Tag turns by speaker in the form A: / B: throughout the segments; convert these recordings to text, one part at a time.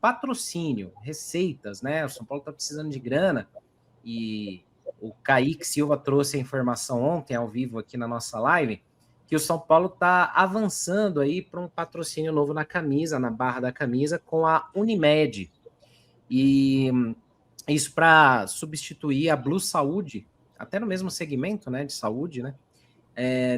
A: patrocínio, receitas, né? O São Paulo está precisando de grana e o Kaique Silva trouxe a informação ontem, ao vivo aqui na nossa live, que o São Paulo está avançando aí para um patrocínio novo na camisa, na barra da camisa, com a Unimed. E isso para substituir a Blue Saúde, até no mesmo segmento, né, de saúde, né?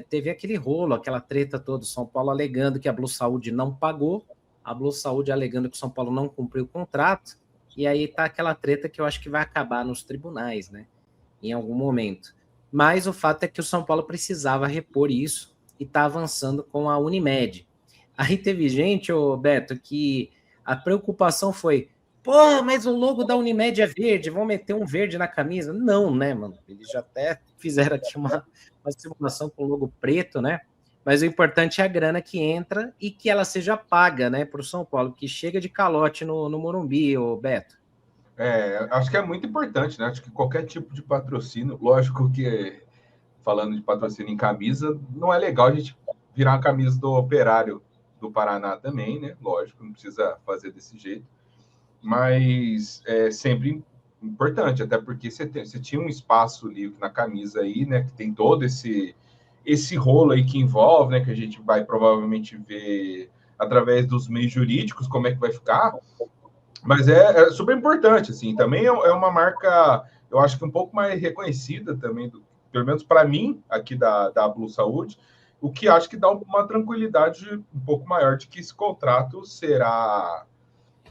A: Teve aquele rolo, aquela treta toda, o São Paulo alegando que a Blue Saúde não pagou, a Blue Saúde alegando que o São Paulo não cumpriu o contrato, e aí tá aquela treta que eu acho que vai acabar nos tribunais, né? Em algum momento. Mas o fato é que o São Paulo precisava repor isso e está avançando com a Unimed. Aí teve gente, ô Beto, que a preocupação foi: pô, mas o logo da Unimed é verde, vão meter um verde na camisa? Não, né, mano? Eles já até fizeram aqui uma simulação com o logo preto, né? Mas o importante é a grana que entra e que ela seja paga, né, para o São Paulo, que chega de calote no Morumbi, ô Beto.
B: Acho que é muito importante, né? Acho que qualquer tipo de patrocínio, lógico que falando de patrocínio em camisa, não é legal a gente virar a camisa do Operário do Paraná também, né? Lógico, não precisa fazer desse jeito, mas é sempre importante, até porque você tinha um espaço livre na camisa aí, né? Que tem todo esse rolo aí que envolve, né? Que a gente vai provavelmente ver através dos meios jurídicos como é que vai ficar. Mas é super importante, assim. Também é uma marca, eu acho que um pouco mais reconhecida também, pelo menos para mim, aqui da Blue Saúde, o que acho que dá uma tranquilidade um pouco maior de que esse contrato será,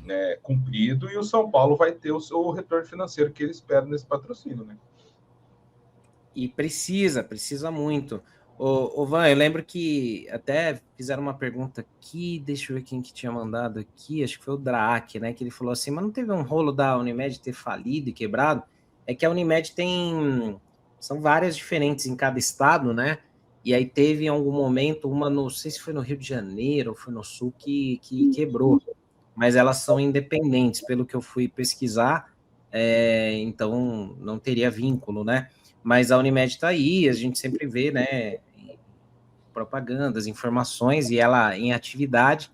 B: né, cumprido e o São Paulo vai ter o seu retorno financeiro que ele espera nesse patrocínio, né?
A: E precisa muito. Ô, Van, eu lembro que até fizeram uma pergunta aqui, deixa eu ver quem que tinha mandado aqui, acho que foi o Draak, né, que ele falou assim, mas não teve um rolo da Unimed ter falido e quebrado? É que a Unimed são várias diferentes em cada estado, né, e aí teve em algum momento uma, não sei se foi no Rio de Janeiro ou foi no Sul, que quebrou, mas elas são independentes, pelo que eu fui pesquisar, então não teria vínculo, né? Mas a Unimed está aí, a gente sempre vê, né, propagandas, informações, e ela em atividade.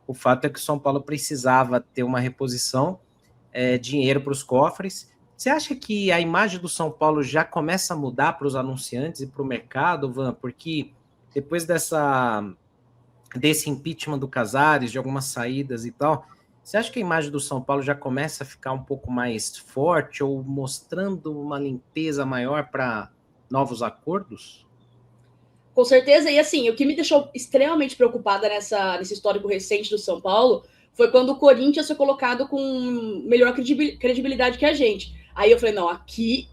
A: O fato é que o São Paulo precisava ter uma reposição, dinheiro para os cofres. Você acha que a imagem do São Paulo já começa a mudar para os anunciantes e para o mercado, Van? Porque depois desse impeachment do Casares, de algumas saídas e tal, você acha que a imagem do São Paulo já começa a ficar um pouco mais forte ou mostrando uma limpeza maior para novos acordos?
C: Com certeza, e assim, o que me deixou extremamente preocupada nesse histórico recente do São Paulo foi quando o Corinthians foi colocado com melhor credibilidade que a gente. Aí eu falei, não, aqui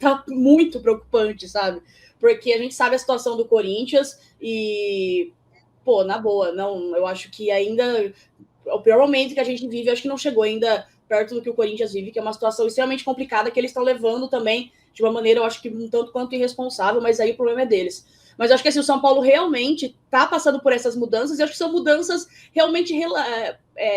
C: tá muito preocupante, sabe? Porque a gente sabe a situação do Corinthians e, pô, na boa, não, eu acho que ainda o pior momento que a gente vive, acho que não chegou ainda perto do que o Corinthians vive, que é uma situação extremamente complicada que eles estão levando também de uma maneira, eu acho que um tanto quanto irresponsável, mas aí o problema é deles. Mas eu acho que assim, o São Paulo realmente está passando por essas mudanças, e acho que são mudanças realmente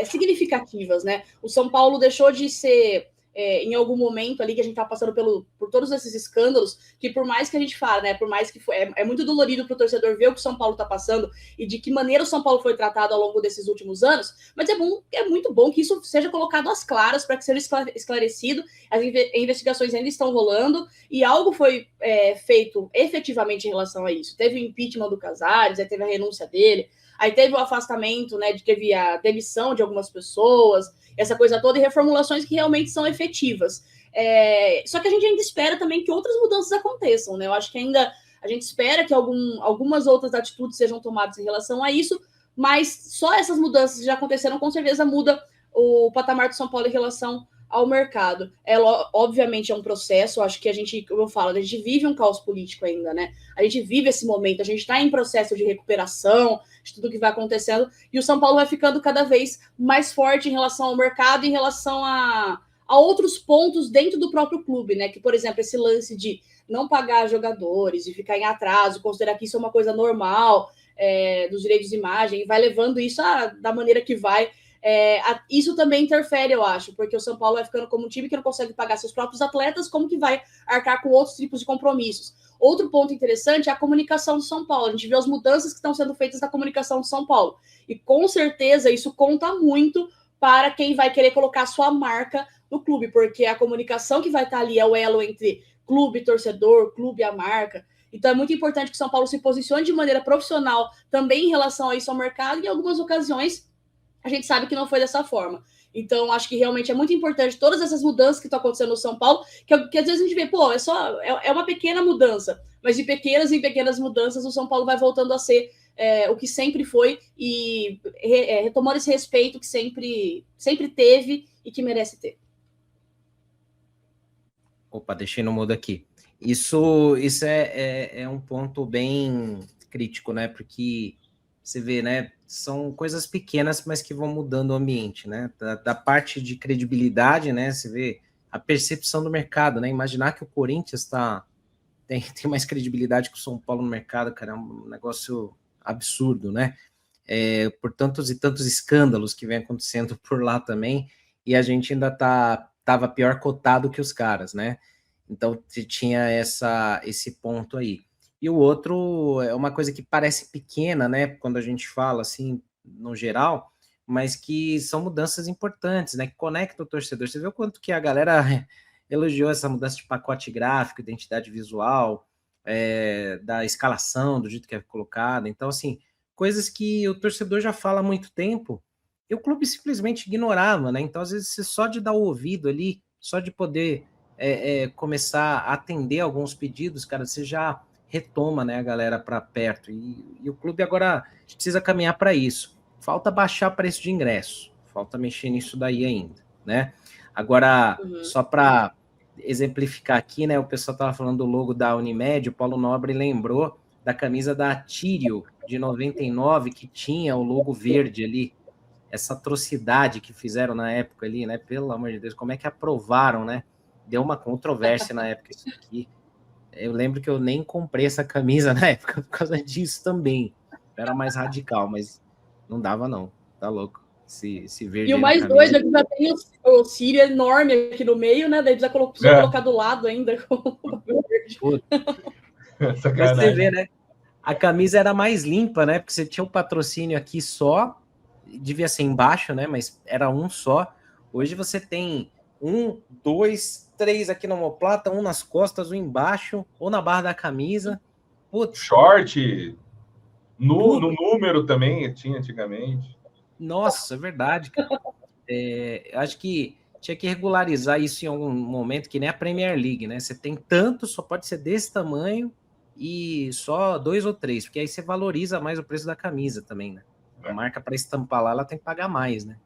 C: significativas, né? O São Paulo deixou de ser, em algum momento ali que a gente está passando por todos esses escândalos, que por mais que a gente fale, né? Por mais que é muito dolorido para o torcedor ver o que o São Paulo está passando e de que maneira o São Paulo foi tratado ao longo desses últimos anos, mas é muito bom que isso seja colocado às claras para que seja esclarecido. As investigações ainda estão rolando e algo foi feito efetivamente em relação a isso. Teve o impeachment do Casares, aí teve a renúncia dele, aí teve o afastamento, né? Teve a demissão de algumas pessoas, essa coisa toda, e reformulações que realmente são efetivas. Só que a gente ainda espera também que outras mudanças aconteçam, né? Eu acho que ainda a gente espera que algumas outras atitudes sejam tomadas em relação a isso, mas só essas mudanças que já aconteceram, com certeza muda o patamar do São Paulo em relação ao mercado. Obviamente é um processo, acho que como eu falo, a gente vive um caos político ainda, né? A gente vive esse momento, a gente está em processo de recuperação de tudo que vai acontecendo, e o São Paulo vai ficando cada vez mais forte em relação ao mercado, em relação a outros pontos dentro do próprio clube, né? Que, por exemplo, esse lance de não pagar jogadores, de ficar em atraso, considerar que isso é uma coisa normal, dos direitos de imagem, e vai levando isso da maneira que vai. Isso também interfere, eu acho, porque o São Paulo vai ficando como um time que não consegue pagar seus próprios atletas, como que vai arcar com outros tipos de compromissos. Outro ponto interessante é a comunicação do São Paulo. A gente vê as mudanças que estão sendo feitas na comunicação do São Paulo. E com certeza isso conta muito para quem vai querer colocar sua marca no clube, porque a comunicação que vai estar ali é o elo entre clube, torcedor, clube, a marca. Então é muito importante que o São Paulo se posicione de maneira profissional também em relação a isso ao mercado, e em algumas ocasiões a gente sabe que não foi dessa forma. Então, acho que realmente é muito importante todas essas mudanças que estão acontecendo no São Paulo, que às vezes a gente vê, pô, é uma pequena mudança, mas de pequenas em pequenas mudanças o São Paulo vai voltando a ser o que sempre foi e retomando esse respeito que sempre teve e que merece ter.
A: Opa, deixei no mudo aqui. Isso é um ponto bem crítico, né? Porque você vê, né? São coisas pequenas, mas que vão mudando o ambiente, né? Da parte de credibilidade, né? Você vê a percepção do mercado, né? Imaginar que o Corinthians tem mais credibilidade que o São Paulo no mercado, cara, é um negócio absurdo, né? Por tantos e tantos escândalos que vem acontecendo por lá também, e a gente ainda estava pior cotado que os caras, né? Então tinha esse ponto aí. E o outro é uma coisa que parece pequena, né? Quando a gente fala assim, no geral, mas que são mudanças importantes, né? Que conectam o torcedor. Você vê o quanto que a galera elogiou essa mudança de pacote gráfico, identidade visual, da escalação, do jeito que é colocada. Então, assim, coisas que o torcedor já fala há muito tempo, e o clube simplesmente ignorava, né? Então, às vezes, só de dar o ouvido ali, só de poder começar a atender alguns pedidos, cara, você já retoma, né, a galera para perto. E o clube agora precisa caminhar para isso. Falta baixar preço de ingresso, falta mexer nisso daí ainda, né? Agora, só para exemplificar aqui, né, o pessoal estava falando do logo da Unimed, o Paulo Nobre lembrou da camisa da Tírio, de 99, que tinha o logo verde ali, essa atrocidade que fizeram na época ali, né, pelo amor de Deus, como é que aprovaram, né? Deu uma controvérsia na época isso aqui. Eu lembro que eu nem comprei essa camisa na época por causa disso também. Eu era mais radical, mas não dava não, tá louco. Se verde.
C: E o mais doido é que já tem o Sírio enorme aqui no meio, né? Daí precisa colocar do lado ainda.
A: Mas você vê, né? A camisa era mais limpa, né? Porque você tinha o patrocínio aqui só, devia ser embaixo, né? Mas era um só. Hoje você tem 1, 2, 3 aqui na omoplata, um nas costas, um embaixo, ou na barra da camisa.
B: Putz, short, no número também tinha antigamente.
A: Nossa, é verdade, cara. Acho que tinha que regularizar isso em algum momento, que nem a Premier League, né? Você tem tanto, só pode ser desse tamanho e só 2 ou 3, porque aí você valoriza mais o preço da camisa também, né? A marca para estampar lá, ela tem que pagar mais, né?